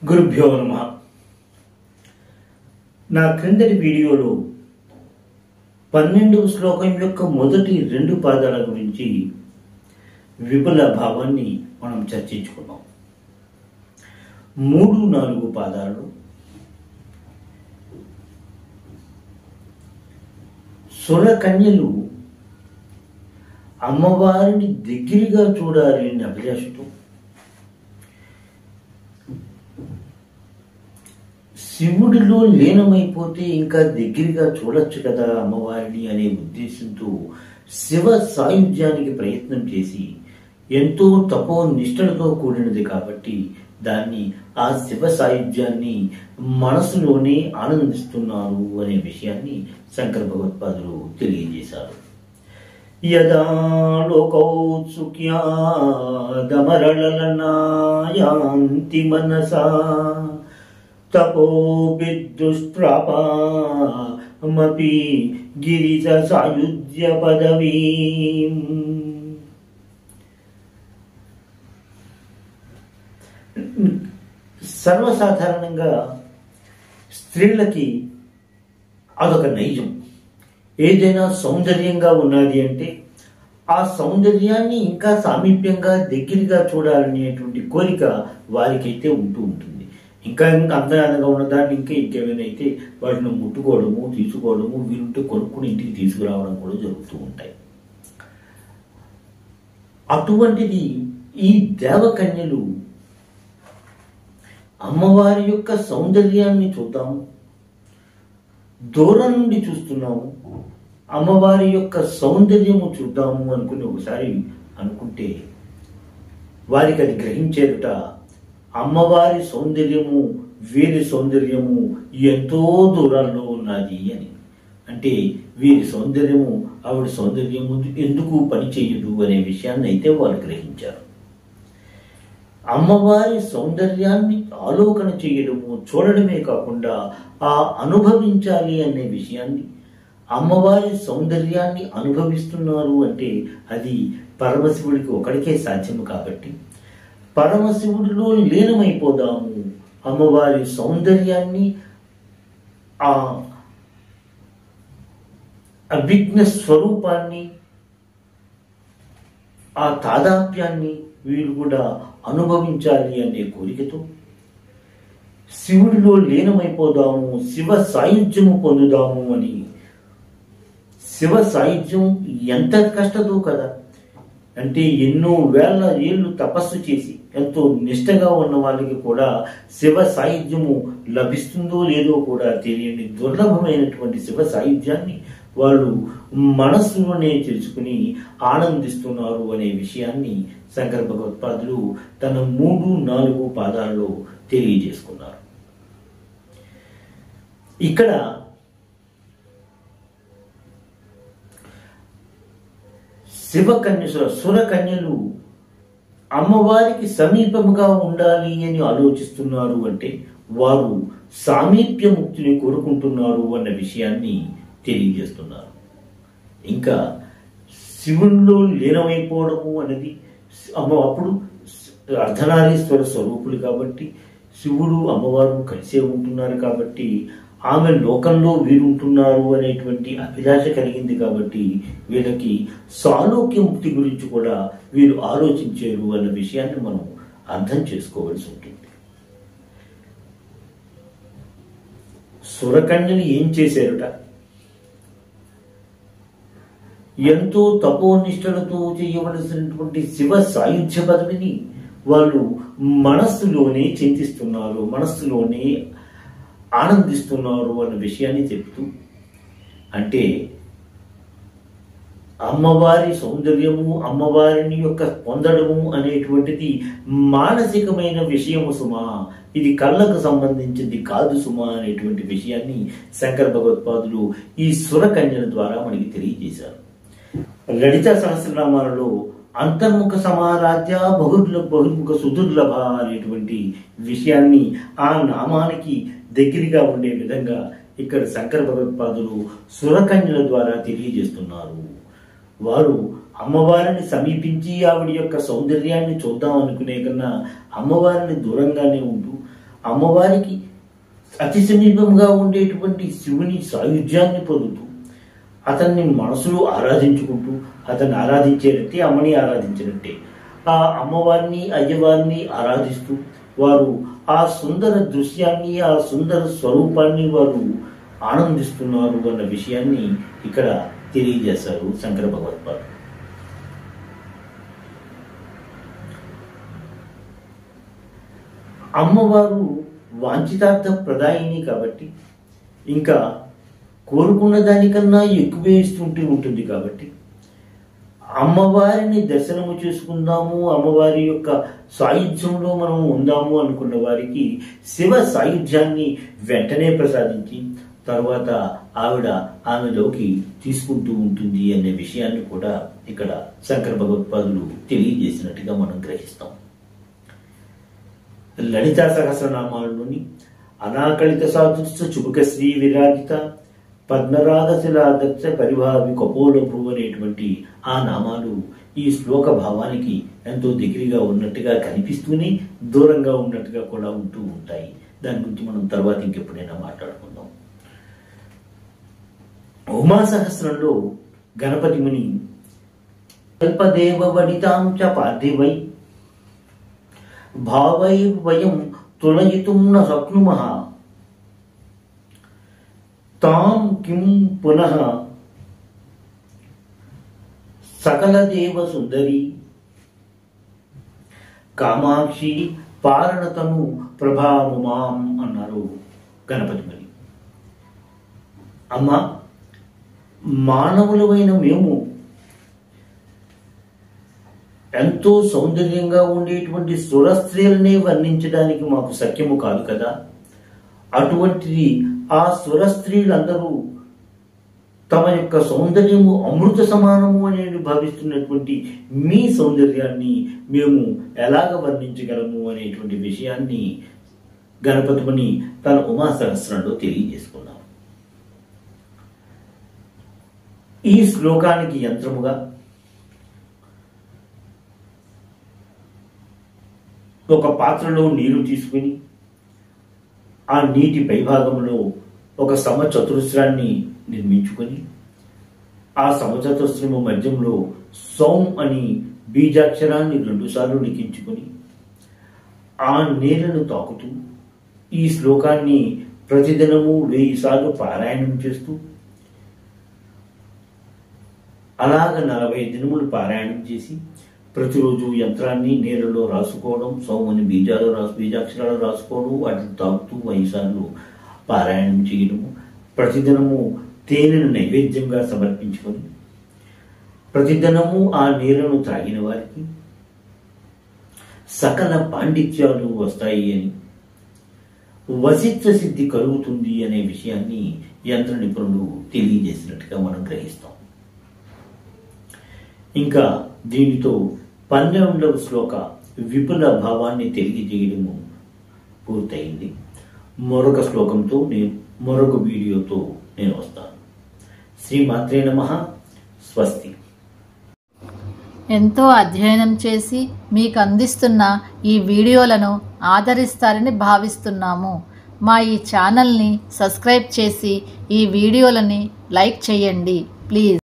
గురుభ్యో నమః. నా క్రిందటి వీడియోలో 12వ శ్లోకం యొక్క మొదటి 2 పాదాల గురించి విపుల భావాన్ని మనం చర్చించుకున్నాం. 3-4 పాదాలు సురకన్యలు అమ్మవారిని దగ్గరగా చూడాలి అని అభిలాషతో శివుడిలో లీనమైపోతే ఇంకా దగ్గరగా చూడొచ్చు కదా అమ్మవారిని అనే ఉద్దేశంతో శివ సాయుధ్యానికి ప్రయత్నం చేసి ఎంతో తపో నిష్టలతో కూడినది కాబట్టి దాన్ని ఆ శివ సాయుధ్యాన్ని మనసులోనే ఆనందిస్తున్నారు అనే విషయాన్ని శంకర భగవత్పాదులు తెలియజేశారు. యదా లోకౌత్సుక్యాదమరళనాయాంతి మనసా తపో విద్దుష్ప్రాపామపి గిరిజ సాయుధ్య పదవీం. సర్వసాధారణంగా స్త్రీలకి అదొక నైజం. ఏదైనా సౌందర్యంగా ఉన్నది అంటే ఆ సౌందర్యాన్ని ఇంకా సామీప్యంగా దగ్గరగా చూడాలనేటువంటి కోరిక వారికైతే ఉంటూ ఉంటుంది. ఇంకా అందంగా ఉన్నదాన్ని ఇంకేమైనా అయితే వాటిని ముట్టుకోవడము, తీసుకోవడము, వీలుంటే కొనుక్కుని ఇంటికి తీసుకురావడం కూడా జరుగుతూ ఉంటాయి. అటువంటిది ఈ దేవకన్యలు అమ్మవారి యొక్క సౌందర్యాన్ని చూద్దాము, దూరం నుండి చూస్తున్నాము, అమ్మవారి యొక్క సౌందర్యము చూద్దాము అనుకుని ఒకసారి అనుకుంటే వారికి అది గ్రహించేట అమ్మవారి సౌందర్యము వీరి సౌందర్యము ఎంతో దూరాల్లో ఉన్నది అని. అంటే వీరి సౌందర్యము ఆవిడ సౌందర్యము ఎందుకు పనిచేయదు అనే విషయాన్ని అయితే వాళ్ళు గ్రహించారు. అమ్మవారి సౌందర్యాన్ని ఆలోకన చేయడము, చూడడమే కాకుండా ఆ అనుభవించాలి అనే విషయాన్ని, అమ్మవారి సౌందర్యాన్ని అనుభవిస్తున్నారు అంటే అది పరమశివుడికి ఒకడికే సాధ్యము కాబట్టి పరమశివుడిలో లీనమైపోదాము, అమ్మవారి సౌందర్యాన్ని, ఆ అభిజ్ఞ స్వరూపాన్ని, ఆ తాదాప్యాన్ని వీరు కూడా అనుభవించాలి అనే కోరికతో శివుడిలో లీనమైపోదాము, శివ సాయుధ్యము పొందుదాము అని. శివ సాయుధ్యం ఎంత కష్టదో కదా. అంటే ఎన్నో వేల ఏళ్ళు తపస్సు చేసి ఎంతో నిష్టగా ఉన్న వాళ్ళకి కూడా శివ సాయుధ్యము లభిస్తుందో లేదో కూడా తెలియని దుర్లభమైనటువంటి శివ సాయుధ్యాన్ని వాళ్ళు మనస్సులోనే తెలుసుకుని ఆనందిస్తున్నారు అనే విషయాన్ని శంకర భగవత్పాదులు తన 3-4 పాదాల్లో తెలియజేసుకున్నారు. ఇక్కడ సురకన్యలు అమ్మవారికి సమీపముగా ఉండాలి అని ఆలోచిస్తున్నారు అంటే వారు సామీప్య ముక్తిని కోరుకుంటున్నారు అన్న విషయాన్ని తెలియజేస్తున్నారు. ఇంకా శివుల్లో లీనమైపోవడము అనేది అప్పుడు అర్ధనారీశ్వర స్వరూపులు కాబట్టి శివుడు అమ్మవారు కలిసే ఉంటున్నారు కాబట్టి ఆమె లోకంలో వీరుంటున్నారు అనేటువంటి అభిలాష కలిగింది కాబట్టి వీళ్ళకి సాలోక్య ముక్తి గురించి కూడా వీరు ఆలోచించారు అన్న విషయాన్ని మనం అర్థం చేసుకోవాల్సి ఉంటుంది. సురకన్యలు ఏం చేశారుట? ఎంతో తపోనిష్టలతో చేయవలసినటువంటి శివ సాయుధ్య పదవిని వాళ్ళు మనస్సులోనే చింతిస్తున్నారు, మనస్సులోనే ఆనందిస్తున్నారు అన్న విషయాన్ని చెప్తూ, అంటే అమ్మవారి సౌందర్యము, అమ్మవారిని యొక్క పొందడము అనేటువంటిది మానసికమైన విషయము సుమా, ఇది కళ్ళకు సంబంధించింది కాదు సుమా అనేటువంటి విషయాన్ని శంకర భగవత్పాదులు ఈ సురకన్యల ద్వారా మనకి తెలియజేశారు. లలిత సహస్రనామాలలో అంతర్ముఖ సమారాధ్య బహుర్ముఖ సుదుర్లభ అనేటువంటి విషయాన్ని ఆ నామానికి దగ్గరగా ఉండే విధంగా ఇక్కడ శంకర భగవత్పాదులు సురకన్యల ద్వారా తెలియజేస్తున్నారు. వారు అమ్మవారిని సమీపించి ఆవిడ యొక్క సౌందర్యాన్ని చూద్దాం అనుకునే కన్నా అమ్మవారిని దూరంగానే ఉంటూ అమ్మవారికి అతి సమీపంగా ఉండేటువంటి శివుని సాయుధ్యాన్ని పొందుతూ అతన్ని మనసులో ఆరాధించుకుంటూ అతన్ని ఆరాధించేటట్టే అమ్మని ఆరాధించినట్టే ఆ అమ్మవారిని అయ్యవారిని ఆరాధిస్తూ వారు ఆ సుందర దృశ్యాన్ని ఆ సుందర స్వరూపాన్ని వారు ఆనందిస్తున్నారు అన్న విషయాన్ని ఇక్కడ తెలియజేశారు శంకర భగవత్పాదులు. అమ్మవారు వాంఛితార్థ ప్రదాయిని కాబట్టి ఇంకా కోరుకున్న దానికన్నా ఎక్కువే ఇస్తుంటూ ఉంటుంది కాబట్టి అమ్మవారిని దర్శనము చేసుకుందాము, అమ్మవారి యొక్క సాయుధ్యంలో మనం ఉందాము అనుకున్న వారికి శివ సాయుధ్యాన్ని వెంటనే ప్రసాదించి తర్వాత ఆమెలోకి తీసుకుంటూ ఉంటుంది అనే విషయాన్ని కూడా ఇక్కడ శంకర భగవత్పాదులు తెలియజేసినట్టుగా మనం గ్రహిస్తాం. లలితా సహస్రనామాలలోని అనాకళిత సాధుత్స చుబుక శ్రీ విరాజిత పద్మరాగశిలాదక్ష పరిభావి కపోలభు అనేటువంటి ఆ నామాలు ఈ శ్లోక భావానికి ఎంతో దగ్గరగా ఉన్నట్టుగా కనిపిస్తూనే దూరంగా ఉన్నట్టుగా కూడా ఉంటూ ఉంటాయి. దాని గురించి మనం తర్వాత ఇంకెప్పుడైనా మాట్లాడుకుందాం. ఉమా సహస్రంలో గణపతి ముని కల్పదేవ వడితాం చ పార్థివై భావై వయం తులయితుం న శక్నుమః తాం కిం పునః సకల దేవ సుందరి కామాక్షి పారణతను ప్రభాముమాం అన్నారు గణపతి మరి. అమ్మ, మానవులమైన మేము ఎంతో సౌందర్యంగా ఉండేటువంటి సురస్త్రీలనే వర్ణించడానికి మాకు శక్యము కాదు కదా. అటువంటిది ఆ సురస్త్రీలందరూ తమ యొక్క సౌందర్యము అమృత సమానము అనేది భావిస్తున్నటువంటి మీ సౌందర్యాన్ని మేము ఎలాగ వర్ణించగలము అనేటువంటి విషయాన్ని గణపతి ముని తన ఉమా సహస్రంలో తెలియజేసుకున్నాం. ఈ శ్లోకానికి యంత్రముగా ఒక పాత్రలో నీరు తీసుకుని ఆ నీటి పైభాగంలో ఒక సమచతురస్రాన్ని నిర్మించుకొని ఆ సమచతురస్రము మధ్యంలో సౌం అని బీజాక్షరాన్ని 2 సార్లు లిఖించుకొని ఆ నీళ్లను తాకుతూ ఈ శ్లోకాన్ని ప్రతిదినము 1000 సార్లు పారాయణం చేస్తూ అలాగ 40 దినములు పారాయణం చేసి ప్రతిరోజు యంత్రాన్ని నీళ్ళలో రాసుకోవడం, సౌమని బీజాక్షరాలు రాసుకోవడం, వాటిని తాగుతూ 5 సార్లు పారాయణం చేయడము, ప్రతిదినము తేనెను నైవేద్యంగా సమర్పించుకొని ప్రతిదినము ఆ నీళ్లను త్రాగిన వారికి సకల పాండిత్యాలు వస్తాయి అని, వశిష్ఠ సిద్ధి కలుగుతుంది అనే విషయాన్ని యంత్ర నిపుణులు తెలియజేసినట్టుగా మనం గ్రహిస్తాం. ఇంకా దీనితో 12వ శ్లోక విపుల భావాన్ని తెలియజేయడము పూర్తయింది. మరొక శ్లోకంతో మరొక వీడియోతో నేను వస్తాను. శ్రీమాత్రే నమః. స్వస్తి. ఎంతో అధ్యయనం చేసి మీకు అందిస్తున్న ఈ వీడియోలను ఆదరిస్తారని భావిస్తున్నాము. మా ఈ ఛానల్ని సబ్స్క్రైబ్ చేసి ఈ వీడియోలని లైక్ చేయండి ప్లీజ్.